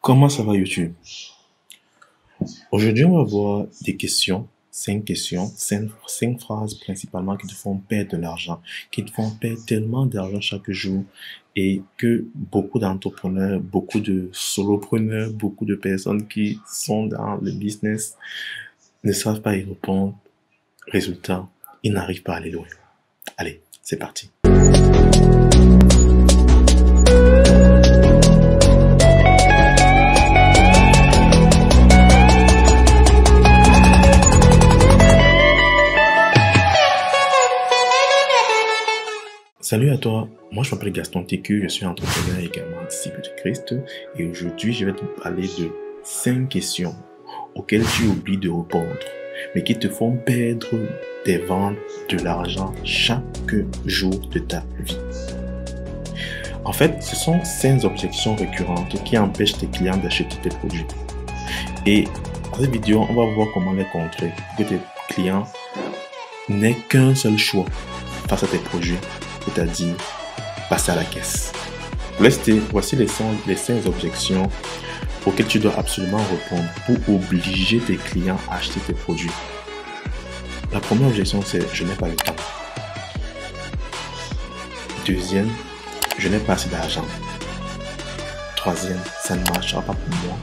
Comment ça va YouTube? Aujourd'hui, on va voir des questions, 5 phrases principalement qui te font perdre de l'argent, qui te font perdre tellement d'argent chaque jour et que beaucoup d'entrepreneurs, beaucoup de solopreneurs, beaucoup de personnes qui sont dans le business ne savent pas y répondre. Résultat, ils n'arrivent pas à aller loin. Allez, c'est parti. Salut à toi, moi je m'appelle Gaston TQ, je suis entrepreneur et également disciple de Christ et aujourd'hui je vais te parler de 5 questions auxquelles tu oublies de répondre mais qui te font perdre des ventes, de l'argent chaque jour de ta vie. En fait, ce sont 5 objections récurrentes qui empêchent tes clients d'acheter tes produits. Et dans cette vidéo, on va voir comment les contrer pour que tes clients n'aient qu'un seul choix face à tes produits, c'est-à-dire passer à la caisse. Voici les 5 objections auxquelles tu dois absolument répondre pour obliger tes clients à acheter tes produits. La première objection, c'est « je n'ai pas le temps ». Deuxième, « je n'ai pas assez d'argent ». Troisième, « ça ne marchera pas pour moi ».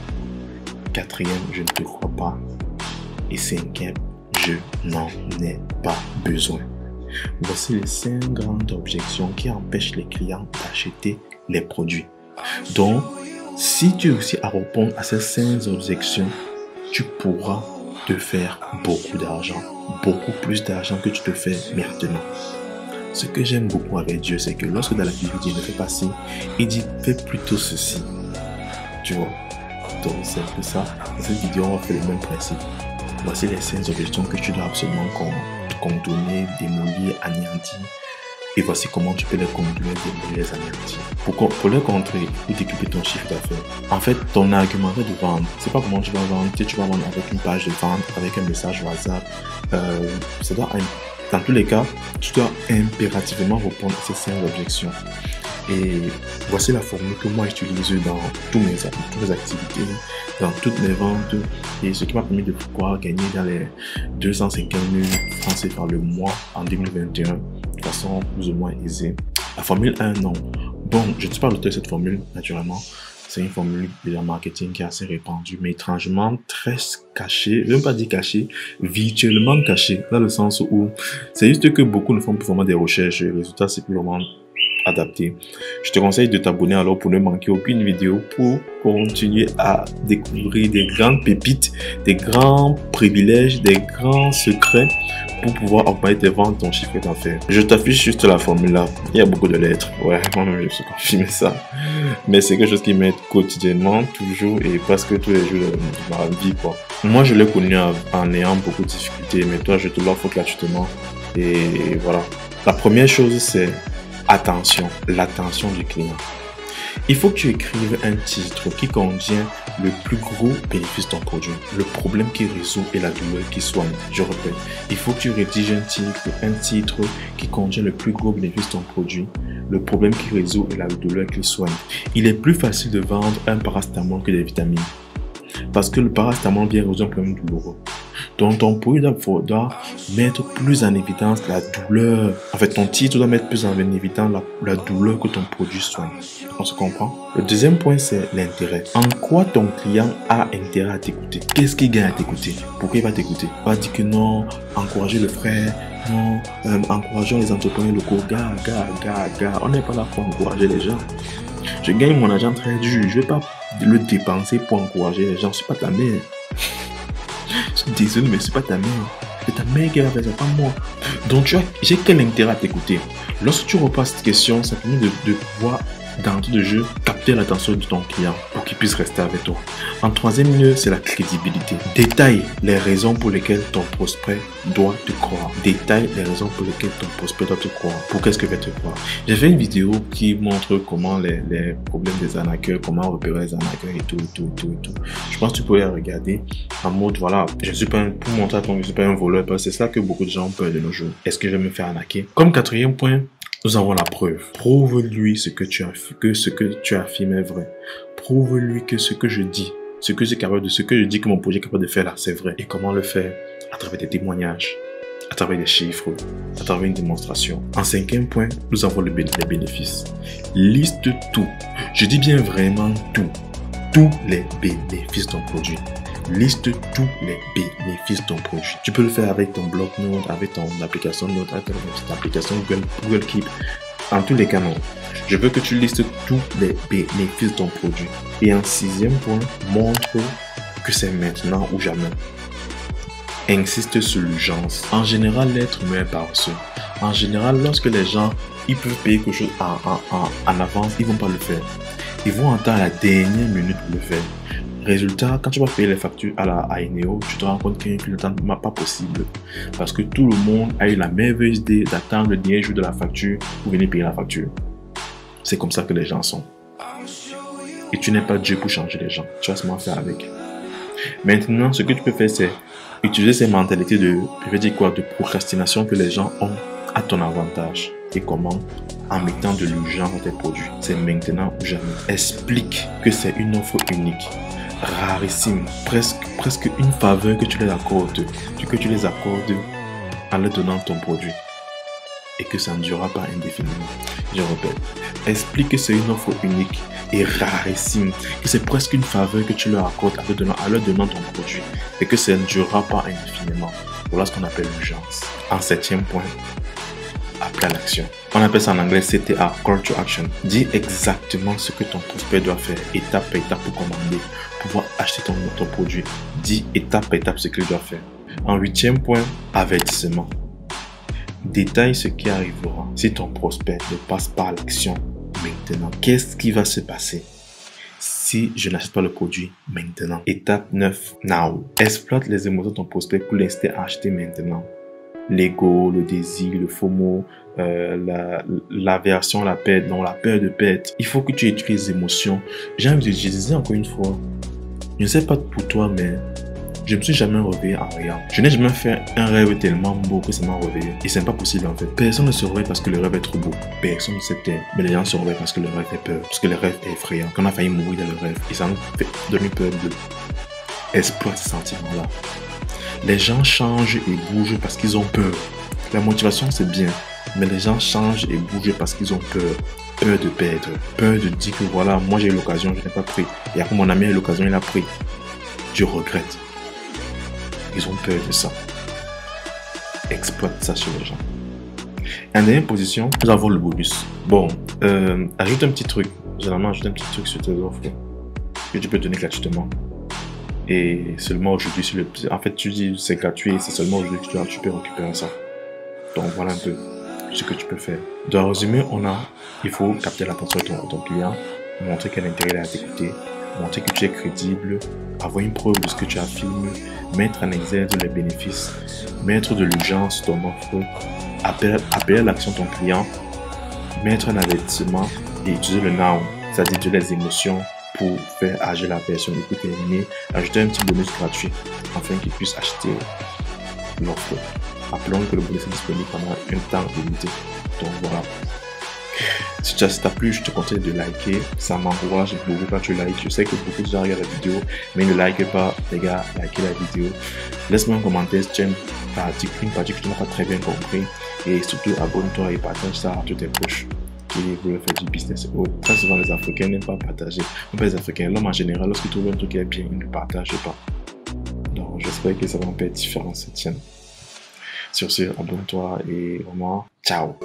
Quatrième, « je ne te crois pas ». Et cinquième, « je n'en ai pas besoin ». Voici les 5 grandes objections qui empêchent les clients d'acheter les produits. Donc, si tu réussis à répondre à ces 5 objections, tu pourras te faire beaucoup d'argent, beaucoup plus d'argent que tu te fais maintenant. Ce que j'aime beaucoup avec Dieu, c'est que lorsque dans l'activité il ne fait pas ci, il dit fais plutôt ceci. Tu vois? Donc c'est un peu ça. Dans cette vidéo, on va faire le même principe. Voici les 5 objections que tu dois absolument contourner, démolir, anéantir. Et voici comment tu peux les contourner, démolir, les anéantir. Pour les contrer et décupler ton chiffre d'affaires. En fait, ton argumentaire de vente, c'est pas comment tu vas vendre. Tu vas vendre avec une page de vente, avec un message WhatsApp. Dans tous les cas, tu dois impérativement répondre à ces 5 objections. Et voici la formule que moi j'utilise dans toutes mes activités, dans toutes mes ventes, et ce qui m'a permis de pouvoir gagner dans les 250 000 francs CFA le mois en 2021 de façon plus ou moins aisée. La formule 1 non. Bon, je ne suis pas l'auteur de cette formule, naturellement. C'est une formule de marketing qui est assez répandue, mais étrangement très cachée, je ne veux pas dire cachée, virtuellement cachée, dans le sens où c'est juste que beaucoup ne font plus vraiment des recherches, et le résultat c'est plus vraiment adapté. Je te conseille de t'abonner alors pour ne manquer aucune vidéo pour continuer à découvrir des grandes pépites, des grands privilèges, des grands secrets pour pouvoir augmenter tes ventes, ton chiffre d'affaires. Je t'affiche juste la formule là. Il y a beaucoup de lettres. Ouais, moi-même je suis confirmé ça. Mais c'est quelque chose qui m'aide quotidiennement, toujours et presque tous les jours de ma vie quoi. Moi je l'ai connu en ayant beaucoup de difficultés, mais toi je te l'offre gratuitement. Et voilà. La première chose c'est attention, l'attention du client. Il faut que tu écrives un titre qui contient le plus gros bénéfice de ton produit, le problème qui résout et la douleur qui soigne. Je répète, il faut que tu rédiges un titre qui contient le plus gros bénéfice de ton produit, le problème qui résout et la douleur qui soigne. Il est plus facile de vendre un paracétamol que des vitamines. Parce que le paracétamol vient résoudre un problème douloureux. Donc ton produit doit mettre plus en évidence la douleur. En fait, ton titre doit mettre plus en évidence la douleur que ton produit soigne. On se comprend? Le deuxième point, c'est l'intérêt. En quoi ton client a intérêt à t'écouter? Qu'est-ce qu'il gagne à t'écouter? Pourquoi il va t'écouter? Il va dire que non, encourager le frère, non, encourageons les entrepreneurs locaux. Gars, on n'est pas là pour encourager les gens. Je gagne mon argent très dur. Je ne vais pas le dépenser pour encourager les gens. Je ne suis pas ta mère. Je suis désolé, mais je ne suis pas ta mère. C'est ta mère qui va faire ça, pas moi. Donc, j'ai quel intérêt à t'écouter? Lorsque tu repasses cette question, ça permet de pouvoir, dans tout le jeu, capter l'attention de ton client pour qu'il puisse rester avec toi. En troisième lieu, c'est la crédibilité. Détaille les raisons pour lesquelles ton prospect doit te croire. Détaille les raisons pour lesquelles ton prospect doit te croire. Pour qu'est-ce que va te croire? J'ai fait une vidéo qui montre comment les problèmes des arnaqueurs, comment repérer les arnaqueurs et tout. Je pense que tu pourrais la regarder en mode, voilà, je suis pas pour montrer à ton, je suis pas un voleur, parce que c'est ça que beaucoup de gens ont peur de nos jours. Est-ce que je vais me faire arnaquer? Comme quatrième point, nous avons la preuve. Prouve-lui que ce que tu affirmes est vrai. Prouve-lui que ce que je dis, ce que je dis que mon projet est capable de faire là, c'est vrai. Et comment le faire? À travers des témoignages, à travers des chiffres, à travers une démonstration. En 5e point, nous avons les bénéfices. Liste tout. Je dis bien vraiment tout. Tous les bénéfices de ton produit. Liste tous les bénéfices de ton produit. Tu peux le faire avec ton bloc-notes, avec ton application Note, avec ton application Google Keep. En tous les cas, non. Je veux que tu listes tous les bénéfices de ton produit. Et en 6e point, montre que c'est maintenant ou jamais. Insiste sur l'urgence. En général, l'être humain est paresseux. En général, lorsque les gens ils peuvent payer quelque chose en avance, ils vont pas le faire. Ils vont attendre la dernière minute pour le faire. Résultat, quand tu vas payer les factures à Eneo, tu te rends compte qu'il n'est pas possible. Parce que tout le monde a eu la merveilleuse idée d'attendre le dernier jour de la facture pour venir payer la facture. C'est comme ça que les gens sont. Et tu n'es pas Dieu pour changer les gens. Tu vas seulement faire avec. Maintenant, ce que tu peux faire, c'est utiliser ces mentalités de procrastination que les gens ont à ton avantage. Et comment? En mettant de l'urgence dans tes produits. C'est maintenant ou jamais. Explique que c'est une offre unique, rarissime, presque une faveur que tu les accordes, en leur donnant ton produit. Et que ça ne durera pas indéfiniment. Je répète, explique que c'est une offre unique et rarissime, que c'est presque une faveur que tu leur accordes en leur donnant ton produit et que ça ne durera pas indéfiniment. Voilà ce qu'on appelle l'urgence. En 7e point, appel à l'action. On appelle ça en anglais CTA, Call to Action. Dis exactement ce que ton prospect doit faire, étape par étape pour commander, pour pouvoir acheter ton produit. Dis étape par étape ce qu'il doit faire. En 8e point, avertissement. Détaille ce qui arrivera si ton prospect ne passe pas à l'action maintenant. Qu'est-ce qui va se passer si je n'achète pas le produit maintenant? Étape 9, now. Exploite les émotions de ton prospect pour l'inciter à acheter maintenant. L'ego, le désir, le FOMO, l'aversion, la perte, donc la peur de perte. Il faut que tu utilises les émotions. J'ai envie de dire encore une fois, je ne sais pas pour toi, mais je ne me suis jamais réveillé en rien. Je n'ai jamais fait un rêve tellement beau que ça m'a réveillé. Et c'est pas possible en fait. Personne ne se réveille parce que le rêve est trop beau. Personne ne sait peut-être. Mais les gens se réveillent parce que le rêve fait peur. Parce que le rêve est effrayant. Qu'on a failli mourir dans le rêve. Et ça nous fait donner peur de exploiter ce sentiment-là. Les gens changent et bougent parce qu'ils ont peur. La motivation c'est bien. Mais les gens changent et bougent parce qu'ils ont peur. Peur de perdre. Peur de dire que voilà, moi j'ai eu l'occasion, je n'ai pas pris. Et après mon ami a eu l'occasion, il a pris. Je regrette. Ils ont peur de ça. Exploite ça chez les gens. En dernière position, nous avons le bonus. Bon, ajoute un petit truc. Généralement, ajoute un petit truc sur tes offres que tu peux donner gratuitement. Et seulement aujourd'hui, en fait, tu dis c'est gratuit et c'est seulement aujourd'hui que tu peux récupérer ça. Donc voilà un peu ce que tu peux faire. Dans le résumé, il faut capter l'attention de ton client, montrer quel intérêt il a à t'écouter, montrer que tu es crédible, avoir une preuve de ce que tu affirmes, mettre en exergue les bénéfices, mettre de l'urgence sur ton offre, appeler à l'action ton client, mettre un avertissement et utiliser le now, c'est-à-dire utiliser les émotions pour faire agir la personne. Et pour terminer, ajouter un petit bonus gratuit afin qu'il puisse acheter l'offre. Rappelons que le bonus est disponible pendant un temps limité. Donc voilà. Si ça t'a plu, je te conseille de liker. Ça m'encourage beaucoup quand tu likes. Je sais que beaucoup de gens regardent la vidéo, mais ne like pas. Les gars, likez la vidéo. Laisse-moi un commentaire si tu as une partie que tu n'as pas très bien compris. Et surtout, abonne-toi et partage ça à tous tes proches qui veulent faire du business. Très souvent, les Africains n'aiment pas partager. On peut les Africains, l'homme en général, lorsqu'il trouve un truc qui est bien, il ne partage pas. Donc, j'espère que ça va un peu être différent cette chaîne. Sur ce, abonne-toi et vraiment, ciao!